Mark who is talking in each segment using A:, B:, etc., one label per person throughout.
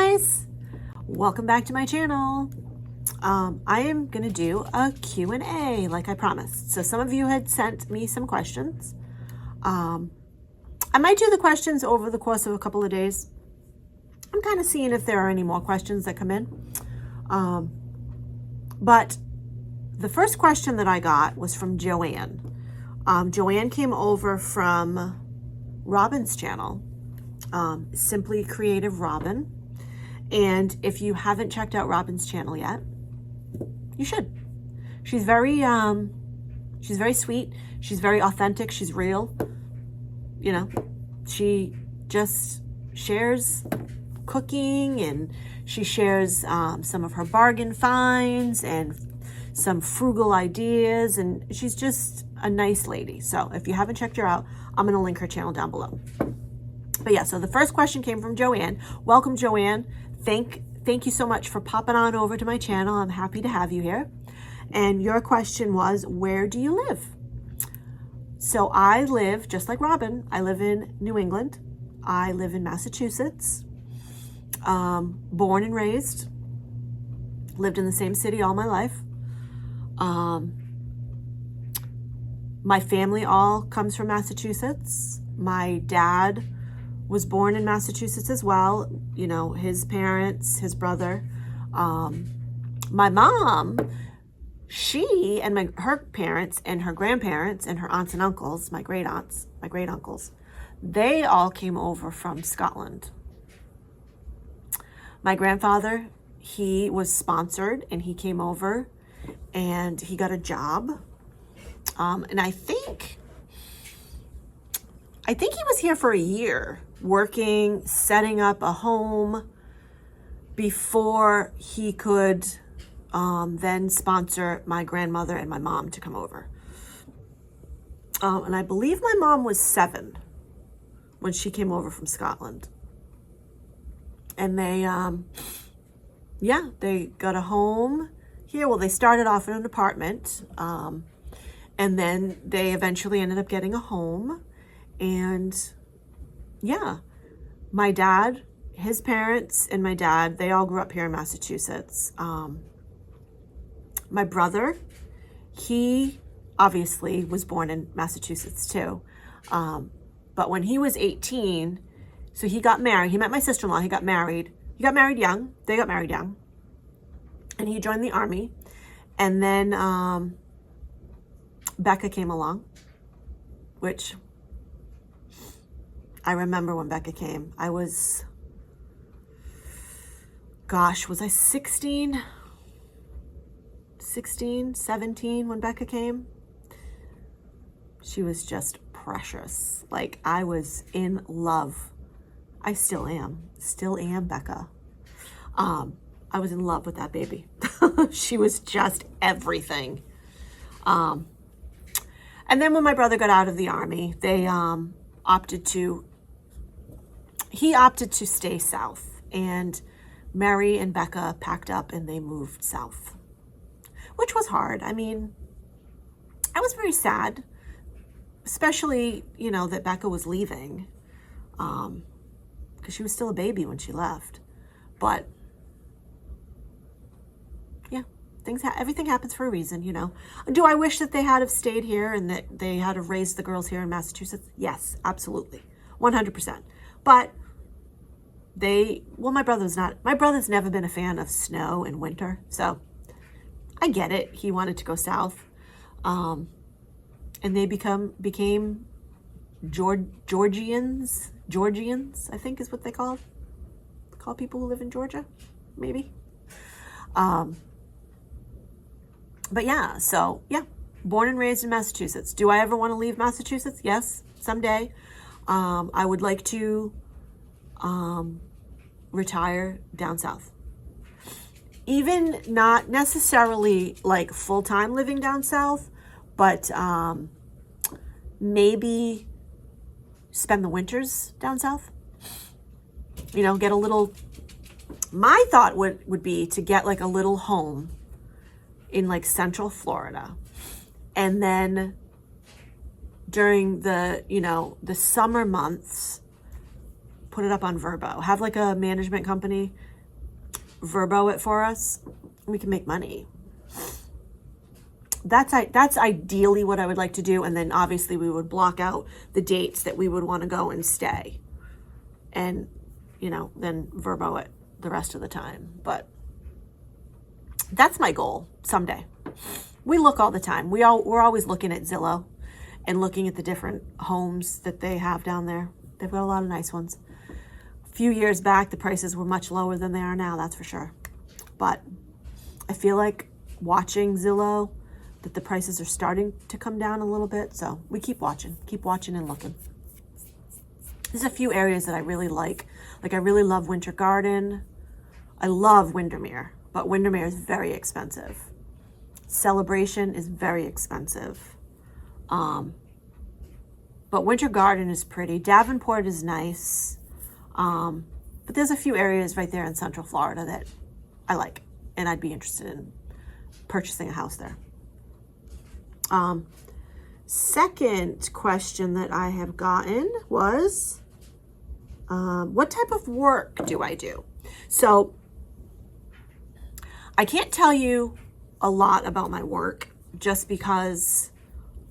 A: guys, welcome back to my channel. I am gonna do a Q&A like I promised. So some of you had sent me some questions. I might do the questions over the course of a couple of days. I'm kind of seeing if there are any more questions that come in. But the first question that I got was from Joanne. Joanne came over from Robin's channel, Simply Creative Robin. And if you haven't checked out Robin's channel yet, you should. She's very sweet. She's very authentic. She's real. You know, she just shares cooking, and she shares some of her bargain finds and some frugal ideas, and she's just a nice lady. So if you haven't checked her out, I'm going to link her channel down below. But yeah, so the first question came from Joanne. Welcome, Joanne. Thank you so much for popping on over to my channel. I'm happy to have you here. And your question was, where do you live? So I live, just like Robin, I live in New England. I live in Massachusetts. Born and raised. Lived in the same city all my life. My family all comes from Massachusetts. My dad was born in Massachusetts as well. You know, his parents, his brother. My mom, she and her parents and her grandparents and her aunts and uncles, my great aunts, my great uncles, they all came over from Scotland. My grandfather, he was sponsored and he came over and he got a job. And I think he was here for a year working, setting up a home before he could then sponsor my grandmother and my mom to come over. And I believe my mom was 7 when she came over from Scotland. And they got a home here. Well, they started off in an apartment, and then they eventually ended up getting a home. And yeah, my dad, his parents and my dad, they all grew up here in Massachusetts. My brother, he obviously was born in Massachusetts too. But when he was 18, so he got married. He met my sister-in-law. He got married. He got married young. They got married young. And he joined the Army. And then Becca came along, which I remember when Becca came. I was, gosh, was I 16, 17 when Becca came? She was just precious. Like, I was in love. I still am, Becca. I was in love with that baby. She was just everything. And then when my brother got out of the Army, they opted to stay south, and Mary and Becca packed up and they moved south, which was hard. I mean, I was very sad, especially, you know, that Becca was leaving, because she was still a baby when she left. But yeah, everything happens for a reason, you know. Do I wish that they had have stayed here and that they had have raised the girls here in Massachusetts? Yes, absolutely, 100%. But my brother's never been a fan of snow and winter, so I get it. He wanted to go south, and they became Georgians, I think is what they call people who live in Georgia, maybe. But yeah, so yeah, born and raised in Massachusetts. Do I ever want to leave Massachusetts? Yes, someday. I would like to retire down south. Even not necessarily like full-time living down south, but maybe spend the winters down south. You know, get a little, my thought would be to get like a little home in like Central Florida. And then during the, you know, the summer months, put it up on Verbo. Have like a management company Verbo it for us, we can make money. That's ideally what I would like to do. And then obviously we would block out the dates that we would want to go and stay. And, you know, then Verbo it the rest of the time. But that's my goal someday. We look all the time. We're always looking at Zillow and looking at the different homes that they have down there. They've got a lot of nice ones. A few years back, the prices were much lower than they are now, that's for sure. But I feel like watching Zillow, that the prices are starting to come down a little bit. So we keep watching and looking. There's a few areas that I really like. Like I really love Winter Garden. I love Windermere, but Windermere is very expensive. Celebration is very expensive. But Winter Garden is pretty. Davenport is nice. But there's a few areas right there in Central Florida that I like, and I'd be interested in purchasing a house there. Second question that I have gotten was, what type of work do I do? So I can't tell you a lot about my work just because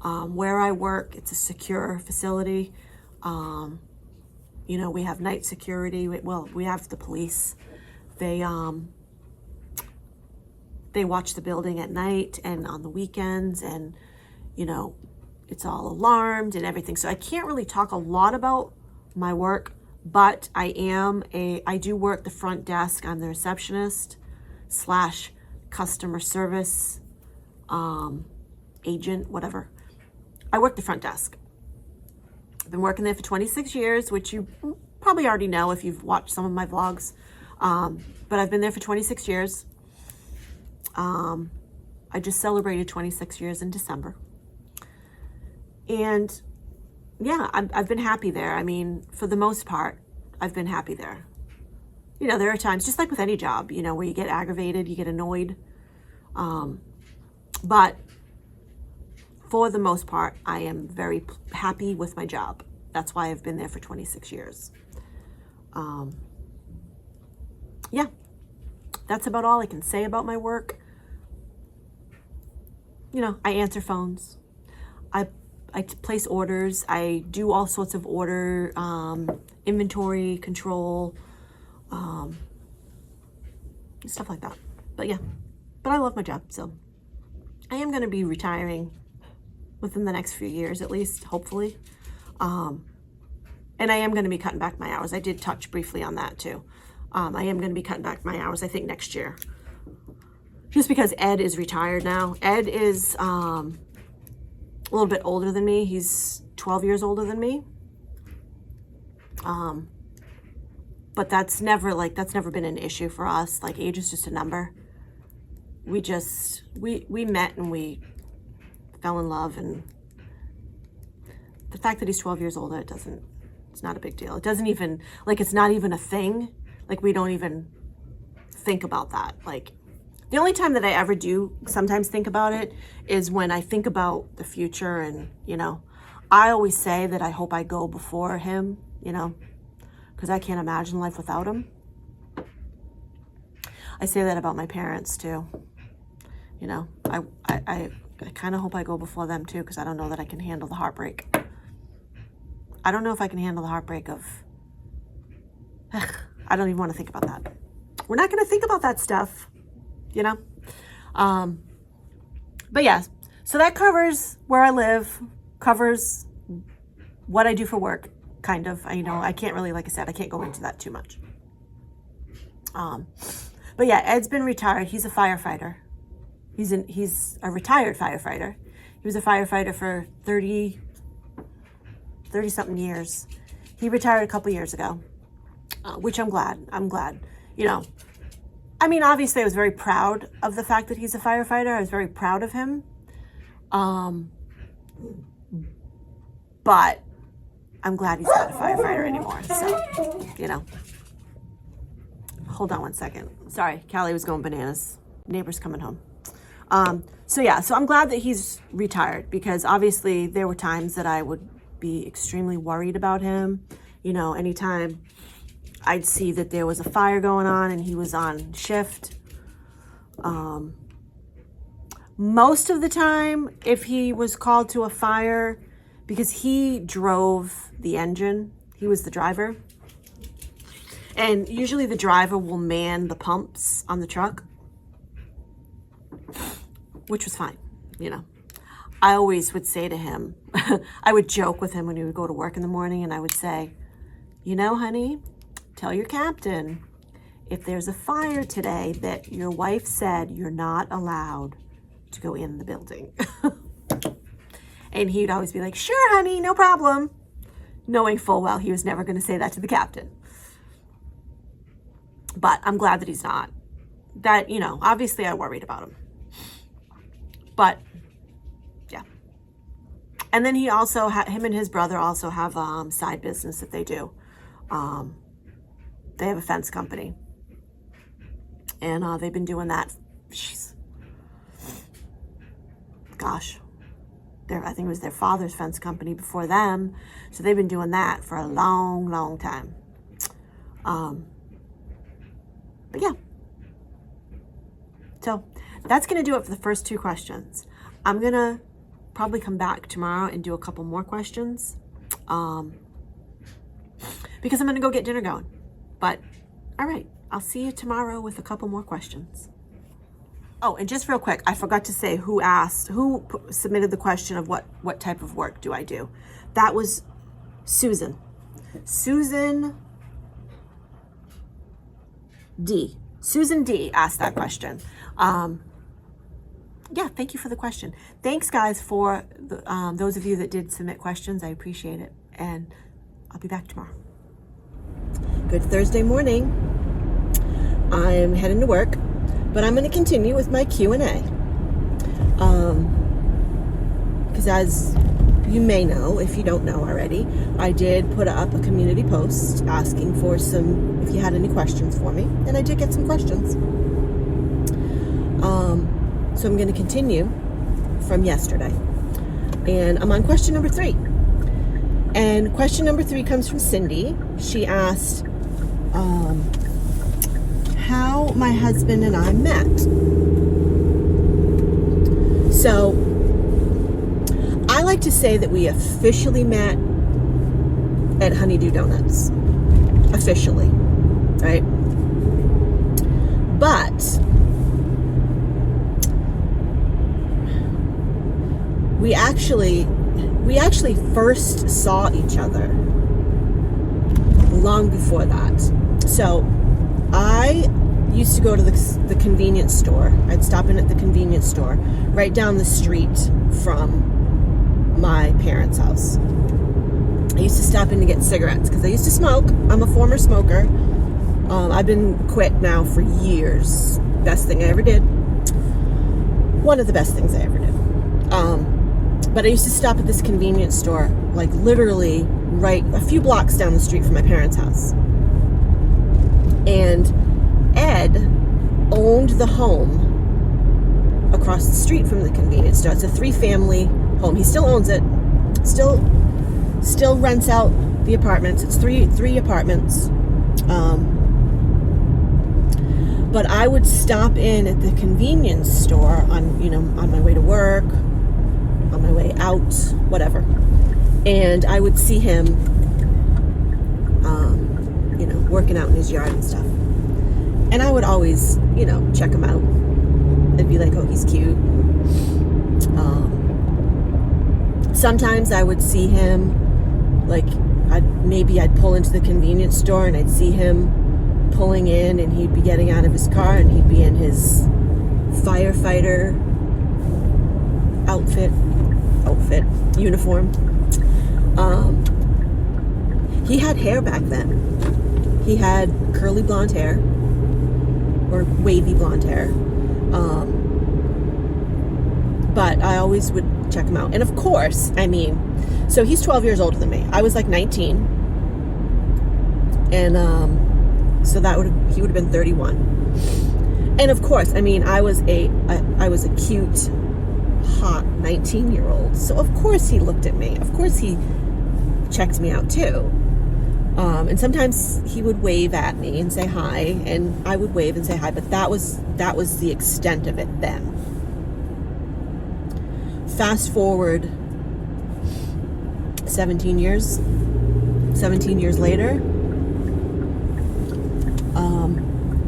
A: where I work, it's a secure facility. You know, we have night security. Well, we have the police. They watch the building at night and on the weekends, and you know, it's all alarmed and everything. So I can't really talk a lot about my work, but I do work the front desk. I'm the receptionist / customer service agent, whatever. I work the front desk. I've been working there for 26 years, which you probably already know if you've watched some of my vlogs. But I've been there for 26 years. I just celebrated 26 years in December. And yeah, I've been happy there. I mean, for the most part, I've been happy there. You know, there are times, just like with any job, you know, where you get aggravated, you get annoyed. But for the most part, I am very happy with my job. That's why I've been there for 26 years. Yeah, that's about all I can say about my work. You know, I answer phones. I place orders. I do all sorts of order, inventory control, stuff like that. But yeah, but I love my job. So I am going to be retiring within the next few years, at least, hopefully. And I am going to be cutting back my hours. I did touch briefly on that too. I am going to be cutting back my hours, I think, next year. Just because Ed is retired now. Ed is a little bit older than me. He's 12 years older than me. But that's never been an issue for us. Like, age is just a number. We met and we fell in love, and the fact that he's 12 years older, it's not a big deal. It doesn't even, like, it's not even a thing. Like, we don't even think about that. Like, the only time that I ever do sometimes think about it is when I think about the future, and, you know, I always say that I hope I go before him, you know, because I can't imagine life without him. I say that about my parents too. You know, I kind of hope I go before them too, because I don't know that I can handle the heartbreak. I don't know if I can handle the heartbreak of, I don't even want to think about that. We're not going to think about that stuff, you know? But yeah, so that covers where I live, covers what I do for work, kind of. You know, I can't really, like I said, I can't go into that too much. But yeah, Ed's been retired. He's a firefighter. He's a retired firefighter. He was a firefighter for 30 something years. He retired a couple years ago, which I'm glad. You know, I mean, obviously I was very proud of the fact that he's a firefighter. I was very proud of him. But I'm glad he's not a firefighter anymore. So, you know, hold on one second. Sorry, Callie was going bananas. Neighbor's coming home. So yeah, so I'm glad that he's retired, because obviously there were times that I would be extremely worried about him. You know, anytime I'd see that there was a fire going on and he was on shift. Most of the time, if he was called to a fire, because he drove the engine, he was the driver. And usually the driver will man the pumps on the truck, which was fine, you know. I always would say to him, I would joke with him when he would go to work in the morning, and I would say, you know, honey, tell your captain, if there's a fire today, that your wife said you're not allowed to go in the building. And he'd always be like, sure, honey, no problem. Knowing full well he was never going to say that to the captain. But I'm glad that he's not. That, you know, obviously I worried about him. But, yeah. And then he also, him and his brother also have side business that they do. They have a fence company. And they've been doing that, gosh, I think it was their father's fence company before them. So they've been doing that for a long, long time. But yeah. So that's going to do it for the first 2 questions. I'm going to probably come back tomorrow and do a couple more questions. Because I'm going to go get dinner going. But, all right. I'll see you tomorrow with a couple more questions. Oh, and just real quick, I forgot to say who submitted the question of what type of work do I do. That was Susan. Susan D. Susan D asked that question. Yeah, thank you for the question. Thanks, guys, for those of you that did submit questions. I appreciate it. And I'll be back tomorrow. Good Thursday morning. I'm heading to work, but I'm going to continue with my Q&A. Because as you may know, if you don't know already, I did put up a community post asking for if you had any questions for me, and I did get some questions. So I'm going to continue from yesterday, and I'm on question number 3. And question number 3 comes from Cindy. She asked, how my husband and I met. So I like to say that we officially met at Honeydew Donuts. Officially, right? But we actually first saw each other long before that. So I used to go to the convenience store. I'd stop in at the convenience store right down the street from my parents' house. I used to stop in to get cigarettes because I used to smoke. I'm a former smoker. I've been quit now for years. Best thing I ever did. One of the best things I ever did. But I used to stop at this convenience store, like literally right a few blocks down the street from my parents' house. And Ed owned the home across the street from the convenience store. It's a 3-family home. He still owns it. Still rents out the apartments. It's three apartments. But I would stop in at the convenience store on my way to work, on my way out, whatever. And I would see him working out in his yard and stuff. And I would always, check him out and be like, oh, he's cute. Sometimes I would see him, like, I'd pull into the convenience store and I'd see him pulling in, and he'd be getting out of his car and he'd be in his firefighter outfit, uniform. He had hair back then. He had curly blonde hair, or wavy blonde hair. But I always would check him out. And of course, so he's 12 years older than me. I was like 19. And so he would have been 31. And of course, I was a cute, hot 19-year-old. So of course he looked at me. Of course he checked me out too. And sometimes he would wave at me and say hi, and I would wave and say hi, but that was the extent of it then. Fast forward 17 years later,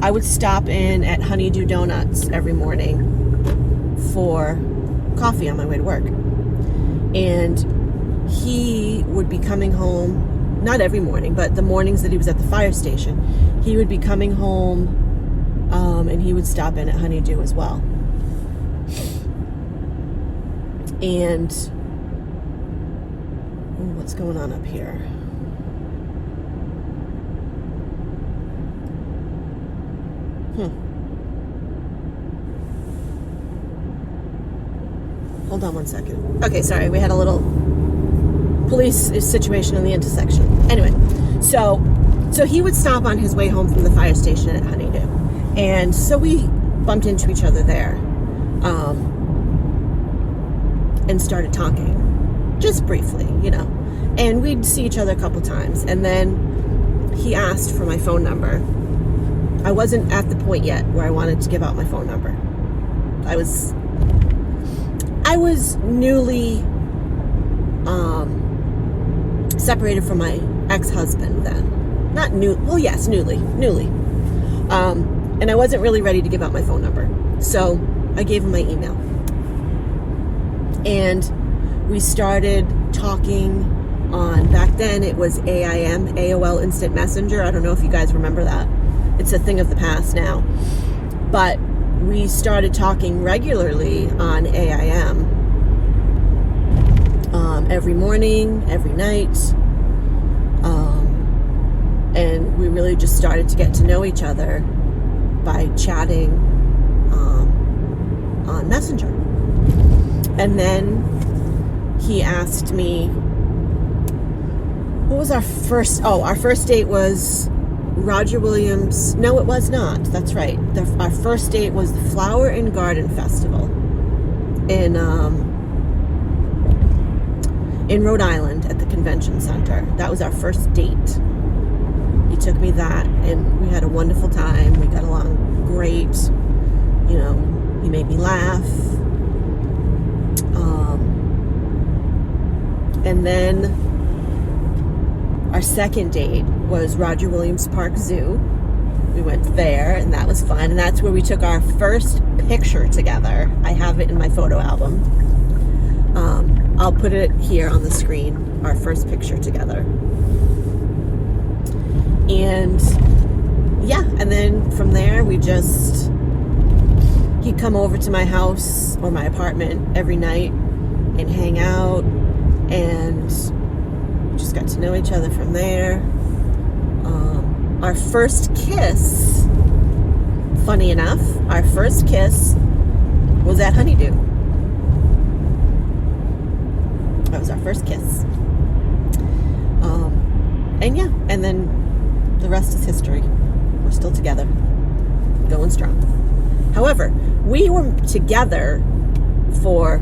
A: I would stop in at Honeydew Donuts every morning for coffee on my way to work. And he would be coming home, not every morning, but the mornings that he was at the fire station, he would be coming home, and he would stop in at Honeydew as well. And what's going on up here? Hold on one second. Okay, sorry, we had a little police situation on the intersection. Anyway, so he would stop on his way home from the fire station at Honeydew. And so we bumped into each other there, and started talking, just briefly, and we'd see each other a couple times. And then he asked for my phone number. I wasn't at the point yet where I wanted to give out my phone number. I was newly separated from my ex-husband then. Not new, well, yes, newly. And I wasn't really ready to give out my phone number. So I gave him my email. And we started talking on, back then it was AIM, AOL Instant Messenger. I don't know if you guys remember that. It's a thing of the past now. But we started talking regularly on AIM, every morning, every night. And we really just started to get to know each other by chatting on Messenger. And then he asked me, what was our first, our first date was Roger Williams. No, it was not. That's right. Our first date was the Flower and Garden Festival in Rhode Island at the convention center. That was our first date. He took me that, and we had a wonderful time. We got along great. He made me laugh. And then our second date was Roger Williams Park Zoo. We went there, and that was fun. And that's where we took our first picture together. I have it in my photo album. I'll put it here on the screen, our first picture together. And yeah, and then from there he'd come over to my house or my apartment every night and hang out, and we just got to know each other from there. Our first kiss, funny enough, was at Honeydew. That was our first kiss. And yeah, and then the rest is history. We're still together, going strong. However, we were together so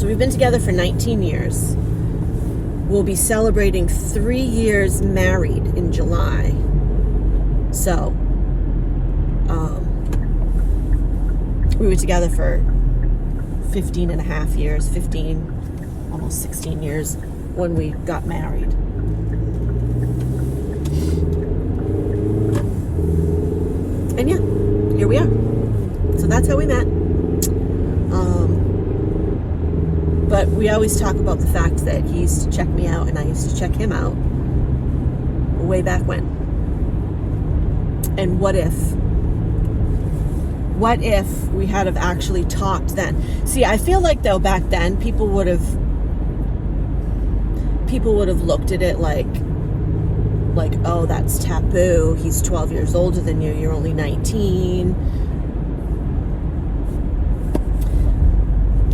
A: we've been together for 19 years. We'll be celebrating 3 years married in July. So, we were together for 15 and a half years, almost 16 years when we got married. And yeah, here we are. So that's how we met. But we always talk about the fact that he used to check me out and I used to check him out way back when. And what if we had have actually talked then? See, I feel like though back then people would have looked at it like, oh, that's taboo. He's 12 years older than you. You're only 19.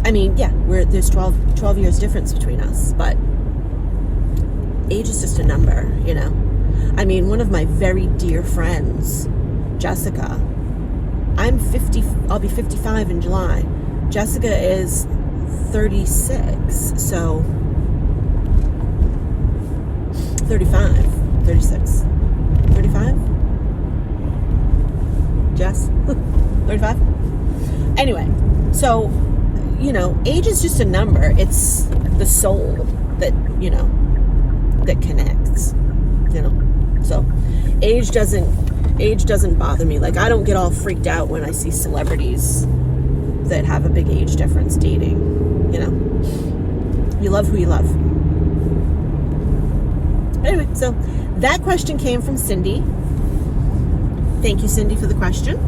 A: I mean, yeah, there's 12 years difference between us, but age is just a number, I mean, one of my very dear friends, Jessica, I'll be 55 in July. Jessica is 36, so 35, 36, 35? Jess? 35? Anyway, so, you know, age is just a number. It's the soul that, you know, that connects, you know. So age doesn't bother me. Like, I don't get all freaked out when I see celebrities that have a big age difference dating, you know. You love who you love. Anyway, so that question came from Cindy. Thank you, Cindy, for the question.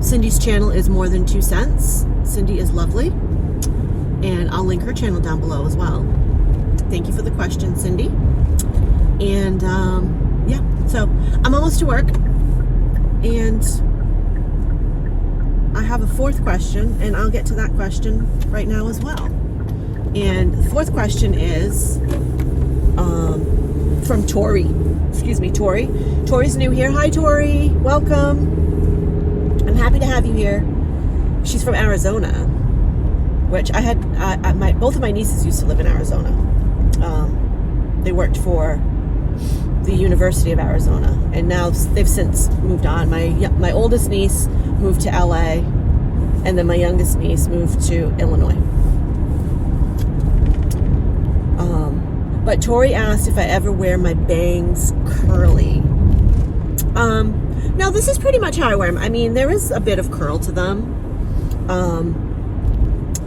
A: Cindy's channel is More Than 2 Cents. Cindy is lovely. And I'll link her channel down below as well. Thank you for the question, Cindy. And yeah, so I'm almost to work. And I have a fourth question, and I'll get to that question right now as well. And the fourth question is from Tori. Excuse me, Tori. Tori's new here. Hi, Tori. Welcome. I'm happy to have you here. She's from Arizona, which I had, both of my nieces used to live in Arizona. They worked for the University of Arizona, and now they've since moved on. My oldest niece moved to LA, and then my youngest niece moved to Illinois. But Tori asked if I ever wear my bangs curly. Now this is pretty much how I wear them. I mean, there is a bit of curl to them.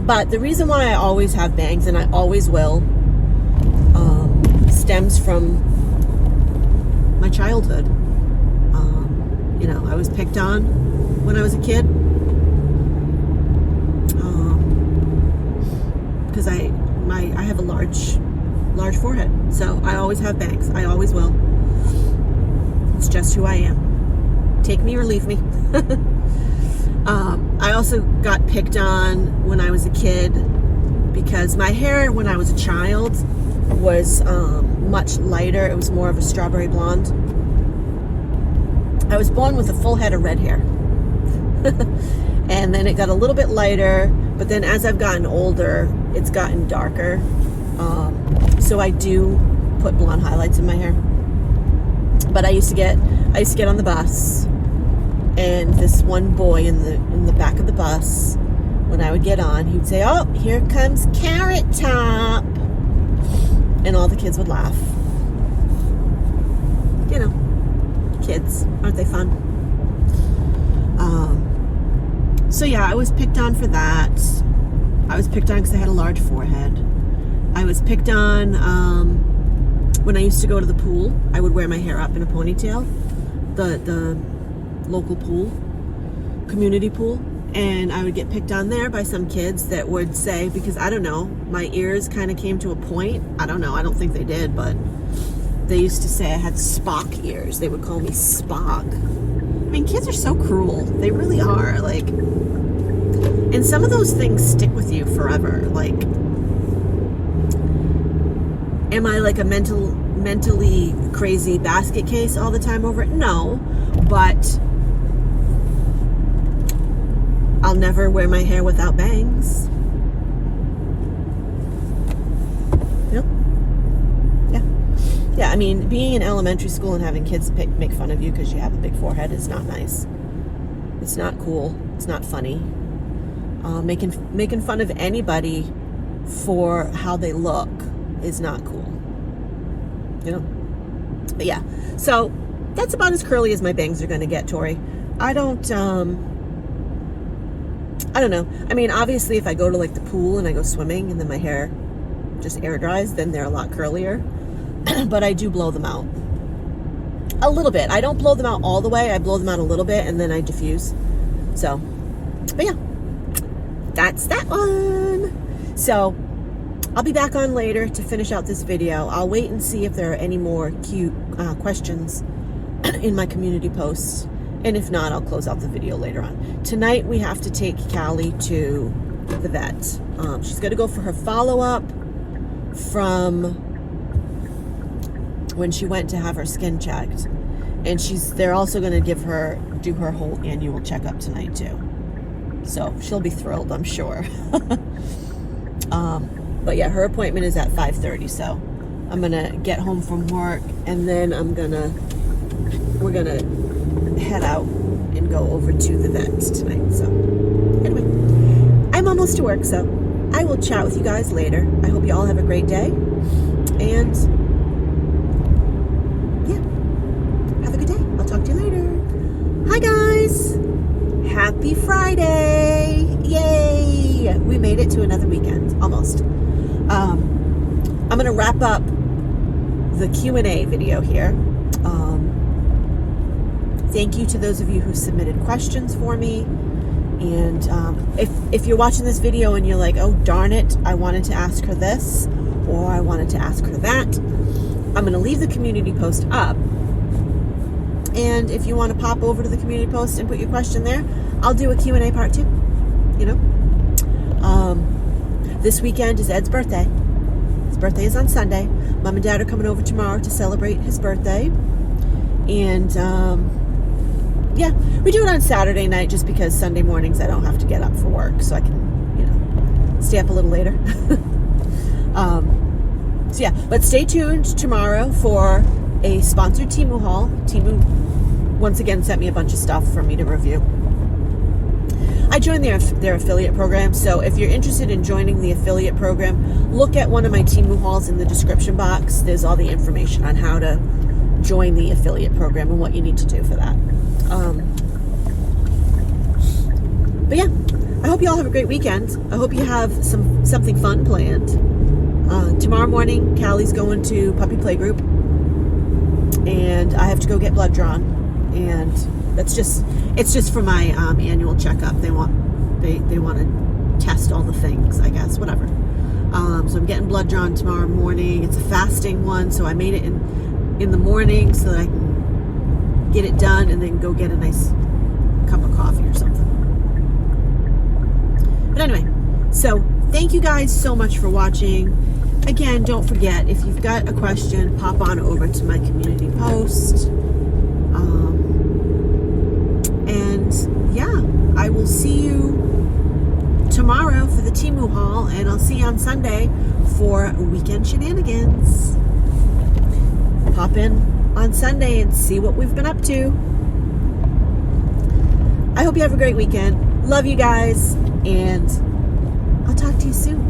A: But the reason why I always have bangs, and I always will, stems from my childhood. You know, I was picked on when I was a kid. Because I have a large forehead, so I always have bangs. I always will. It's just who I am. Take me or leave me. I also got picked on when I was a kid because my hair when I was a child was much lighter. It was more of a strawberry blonde. I was born with a full head of red hair. And then it got a little bit lighter, but then as I've gotten older, it's gotten darker. So I do put blonde highlights in my hair. But I used to get on the bus, and this one boy in the back of the bus, when I would get on, he would say, "Oh, here comes Carrot Top," and all the kids would laugh. You know, kids, aren't they fun? So yeah, I was picked on for that. I was picked on because I had a large forehead. I was picked on when I used to go to the pool. I would wear my hair up in a ponytail, the local pool, community pool, and I would get picked on there by some kids that would say, because I don't know, my ears kind of came to a point. I don't know, I don't think they did, but they used to say I had Spock ears. They would call me Spock. I mean, kids are so cruel. They really are. Like, and some of those things stick with you forever. Like, am I like a mentally crazy basket case all the time over it? No, but I'll never wear my hair without bangs. You know? Yeah. Yeah, I mean, being in elementary school and having kids make fun of you because you have a big forehead is not nice. It's not cool. It's not funny. Making fun of anybody for how they look is not cool. You know? But yeah, so that's about as curly as my bangs are going to get, Tori. I don't know. I mean, obviously if I go to like the pool and I go swimming and then my hair just air dries, then they're a lot curlier. But I do blow them out a little bit. I don't blow them out all the way. I blow them out a little bit and then I diffuse. So, but yeah, that's that one. So I'll be back on later to finish out this video. I'll wait and see if there are any more cute questions in my community posts. And if not, I'll close out the video later on. Tonight, we have to take Callie to the vet. She's going to go for her follow-up from when she went to have her skin checked. And they're also going to do her whole annual checkup tonight, too. So she'll be thrilled, I'm sure. But yeah, her appointment is at 5:30, so I'm gonna get home from work, and then we're gonna head out and go over to the vet tonight. So anyway, I'm almost to work, so I will chat with you guys later. I hope you all have a great day, and yeah, have a good day. I'll talk to you later. Hi guys, happy Friday. Yay, we made it to another weekend, almost. I'm gonna wrap up the Q&A video here. Thank you to those of you who submitted questions for me. And if you're watching this video and you're like, oh darn it, I wanted to ask her this, or I wanted to ask her that, I'm gonna leave the community post up. And if you want to pop over to the community post and put your question there, I'll do a Q&A part too, you know. This weekend is Ed's birthday. His birthday is on Sunday. Mom and Dad are coming over tomorrow to celebrate his birthday. And yeah, we do it on Saturday night just because Sunday mornings I don't have to get up for work, so I can, you know, stay up a little later. So yeah, but stay tuned tomorrow for a sponsored Temu haul. Temu once again sent me a bunch of stuff for me to review. I joined their affiliate program, so if you're interested in joining the affiliate program, look at one of my Temu hauls in the description box. There's all the information on how to join the affiliate program and what you need to do for that. But yeah, I hope you all have a great weekend. I hope you have something fun planned. Tomorrow morning, Callie's going to puppy playgroup, and I have to go get blood drawn, and it's just for my annual checkup. They want to test all the things, I guess, whatever. So I'm getting blood drawn tomorrow morning. It's a fasting one, so I made it in the morning so that I can get it done and then go get a nice cup of coffee or something. But anyway, so thank you guys so much for watching. Again, don't forget, if you've got a question, pop on over to my community post. And yeah, I will see you tomorrow for the Temu haul, and I'll see you on Sunday for weekend shenanigans. Pop in on Sunday and see what we've been up to. I hope you have a great weekend. Love you guys, and I'll talk to you soon.